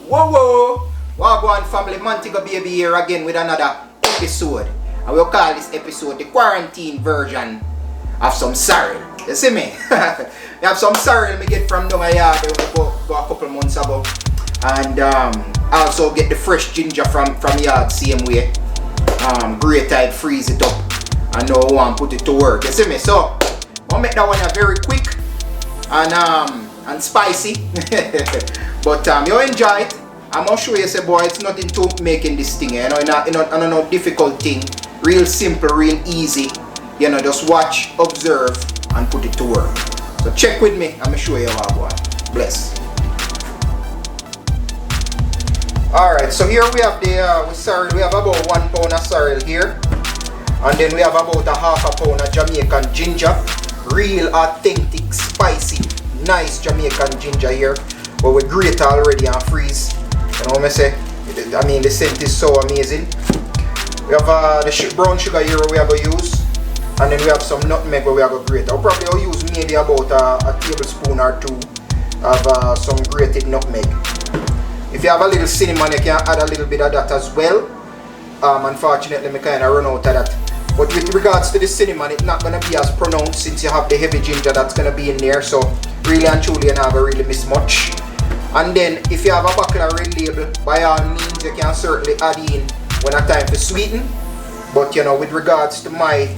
Whoa, Wagwan family, Montego Baby here again with another episode. And we'll call this episode the quarantine version of some sorrel. You see me? We have some sorrel we get from down here go a couple months ago. And also get the fresh ginger from yard same way. Grate it, freeze it up. And now I want to put it to work. You see me? So I'll make that one very quick and spicy. But you enjoy it. I'm gonna show you, say boy, it's nothing to making this thing, you know, no difficult thing. Real simple, real easy. You know, just watch, observe, and put it to work. So check with me, I'm gonna show you how boy. Bless. Alright, so here we have the sorrel. We have about 1 pound of sorrel here. And then we have about a half a pound of Jamaican ginger. Real authentic, spicy, nice Jamaican ginger here. But we grate already and freeze. You know what I say? I mean, the scent is so amazing. We have the brown sugar here we are going to use. And then we have some nutmeg where we are going to grate. I'll probably use maybe about a tablespoon or two of some grated nutmeg. If you have a little cinnamon, you can add a little bit of that as well. Unfortunately, I kind of run out of that. But with regards to the cinnamon, it's not going to be as pronounced since you have the heavy ginger that's going to be in there. So really and truly, you're not going to really miss much. And then if you have a bottle of red label, by all means you can certainly add in when a time to sweeten. But you know, with regards to my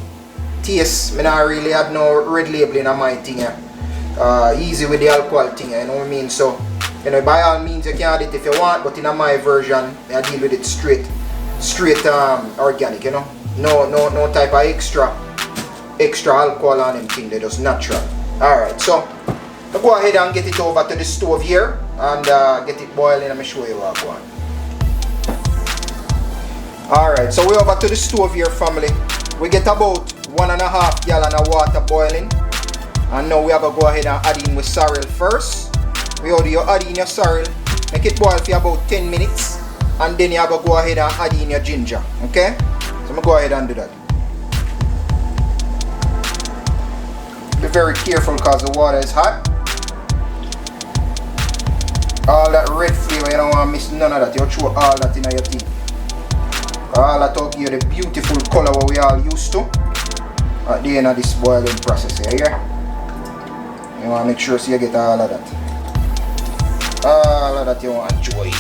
taste, I not really have no red label in my thing. Easy with the alcohol thing, you know what I mean? So, you know, by all means you can add it if you want, but in my version, I deal with it straight organic, you know. No type of extra alcohol on them thing, they're just natural. Alright, so I'll go ahead and get it over to the stove here and get it boiling. Let me show you what I'm going. Alright, so we're over to the stove here, family. We get about 1.5 gallon of water boiling. And now we have to go ahead and add in with sorrel first. You add in your sorrel, make it boil for about 10 minutes. And then you have to go ahead and add in your ginger. Okay? So I'm going to go ahead and do that. Be very careful because the water is hot. All that red flavor, you don't want to miss none of that. You throw all that in your tea. All that will give you the beautiful color what we all used to at the end of this boiling process here. Yeah? You want to make sure so you get all of that. All of that you want to enjoy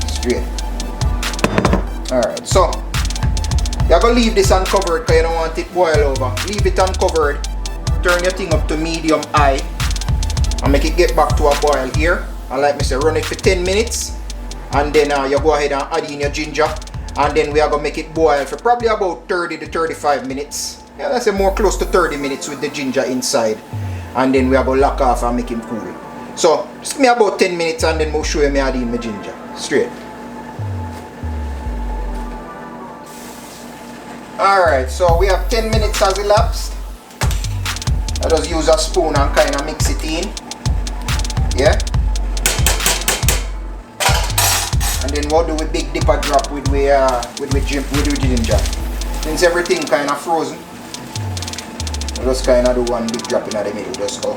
straight. Alright, so you're going to leave this uncovered because you don't want it boil over. Leave it uncovered. Turn your thing up to medium high and make it get back to a boil here. And like I say, run it for 10 minutes and then you go ahead and add in your ginger and then we are going to make it boil for probably about 30 to 35 minutes. Yeah, let's say more close to 30 minutes with the ginger inside. And then we are going to lock off and make him cool. So just give me about 10 minutes and then we'll show you me add in my ginger. Straight. Alright, so we have 10 minutes has elapsed. I just use a spoon and kind of mix it in. Yeah. And then we'll do a big dipper drop with ginger. Since everything kind of frozen, we'll just kind of do one big drop in the middle. Just go.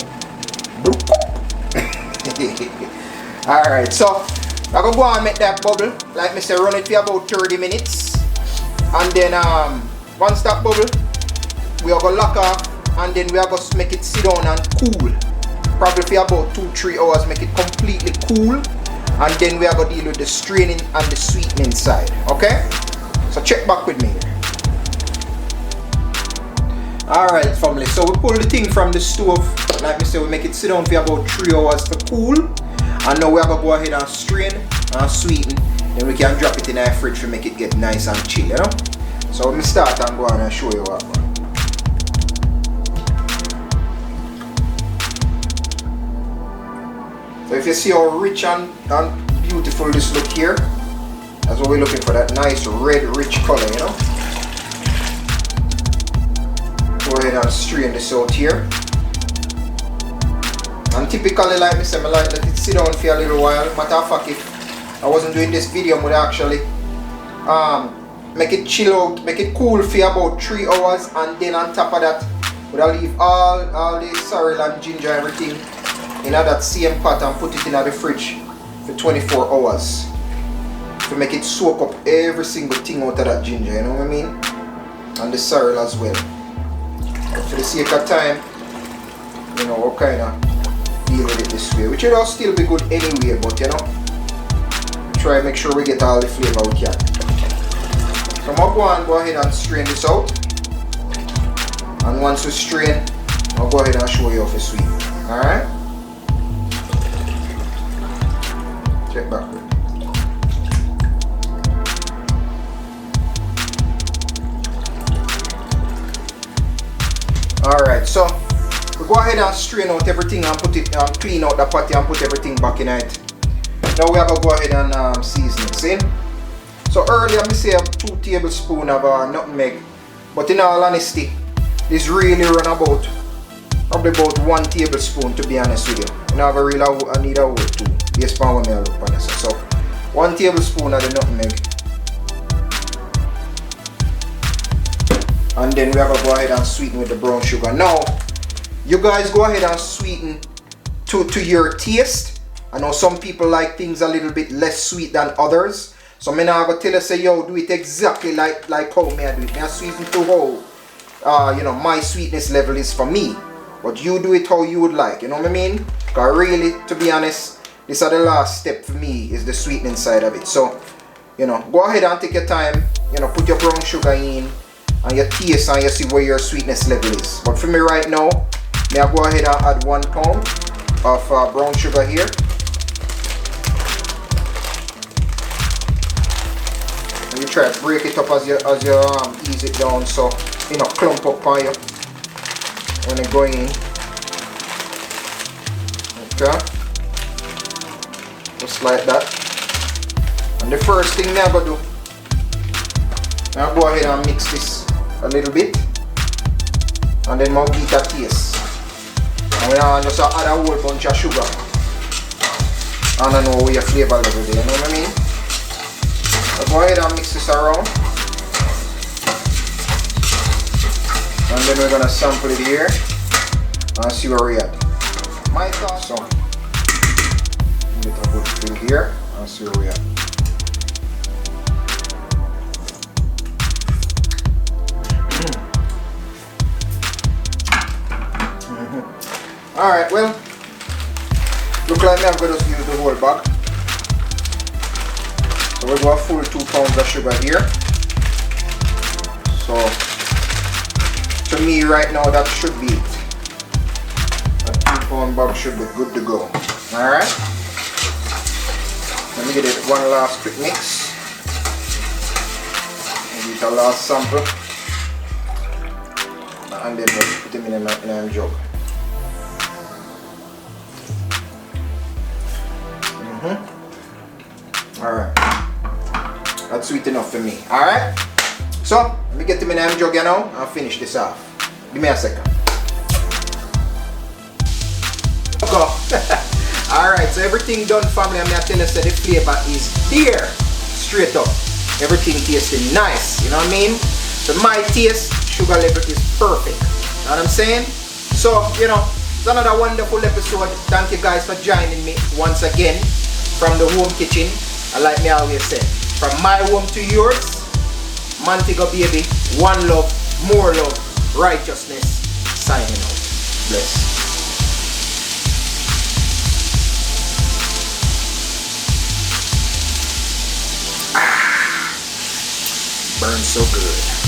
Alright, so I'm going to go and make that bubble. Like I said, run it for about 30 minutes. And then once that bubble, we are going to lock off. And then we are going to make it sit down and cool. Probably for about 2-3 hours, make it completely cool. And then we are going to deal with the straining and the sweetening side. Okay? So check back with me here. Alright family, so we pull the thing from the stove. Like I said, we make it sit down for about 3 hours to cool. And now we are going to go ahead and strain and sweeten. Then we can drop it in our fridge to make it get nice and chill, you know? So let me start and go on and show you what. So if you see how rich and beautiful this look here, that's what we're looking for, that nice red rich color, you know. Go ahead and strain this out here. And typically, like I said, I like let it sit down for a little while. Matter of fact, if I wasn't doing this video, I would actually make it chill out, make it cool for about 3 hours, and then on top of that, But I leave all the sorrel and ginger, everything in that same pot and put it in the fridge for 24 hours to make it soak up every single thing out of that ginger, you know what I mean? And the sorrel as well. But for the sake of time, you know, we'll kind of deal with it this way, which will still be good anyway, but you know, try to make sure we get all the flavor we can. So I'm going to go ahead and strain this out. And once we strain, I'll go ahead and show you how to sweet. Alright? Check back. Alright, so we go ahead and strain out everything and put it and clean out the patty and put everything back in it. Now we have to go ahead and season it. See? So earlier I say 2 tablespoons of nutmeg, but in all honesty, this really run about probably about 1 tablespoon, to be honest with you. You know, I need a whole 2 based on what I look on this. So 1 tablespoon of the nutmeg. And then we have to go ahead and sweeten with the brown sugar. Now, you guys go ahead and sweeten to your taste. I know some people like things a little bit less sweet than others. So I'm not going to tell you, say, yo, do it exactly like how me I do it. I sweeten to how, you know, my sweetness level is for me. But you do it how you would like, you know what I mean? Because really, to be honest, this is the last step for me, is the sweetening side of it. So, you know, go ahead and take your time, you know, put your brown sugar in, and you taste and you see where your sweetness level is. But for me right now, I'll go ahead and add 1 pound of brown sugar here. And you try to break it up as you ease it down, so you know, clump up on you when you go in. Okay, just like that. And the first thing I'm gonna do, I'll go ahead and mix this a little bit, and then I'll get a taste. And I'll just add a whole bunch of sugar, and I know your flavor level there, you know what I mean? So go ahead and mix this around, and then we're gonna sample it here and see where we're at. My thoughts. So get a good fill here and see where we're at. Alright, well, look like I'm going to use the whole bag. So we'll go a full 2 pounds of sugar here. So, to me right now, that should be it. A 2 pound bag should be good to go. Alright. Let me get it one last quick mix. And get a last sample. And then we'll put them in a jug. Alright, that's sweet enough for me. Alright, so let me get them in the jug now and finish this off. Give me a second. Go. Alright, so everything done, family. I'm going to tell you that the flavor is there. Straight up. Everything tasting nice. You know what I mean? So my taste, sugar level is perfect. You know what I'm saying? So, you know, it's another wonderful episode. Thank you guys for joining me once again from the home kitchen. And like me always say, from my home to yours, Montego baby, one love, more love, righteousness, signing out. Bless. Burns so good.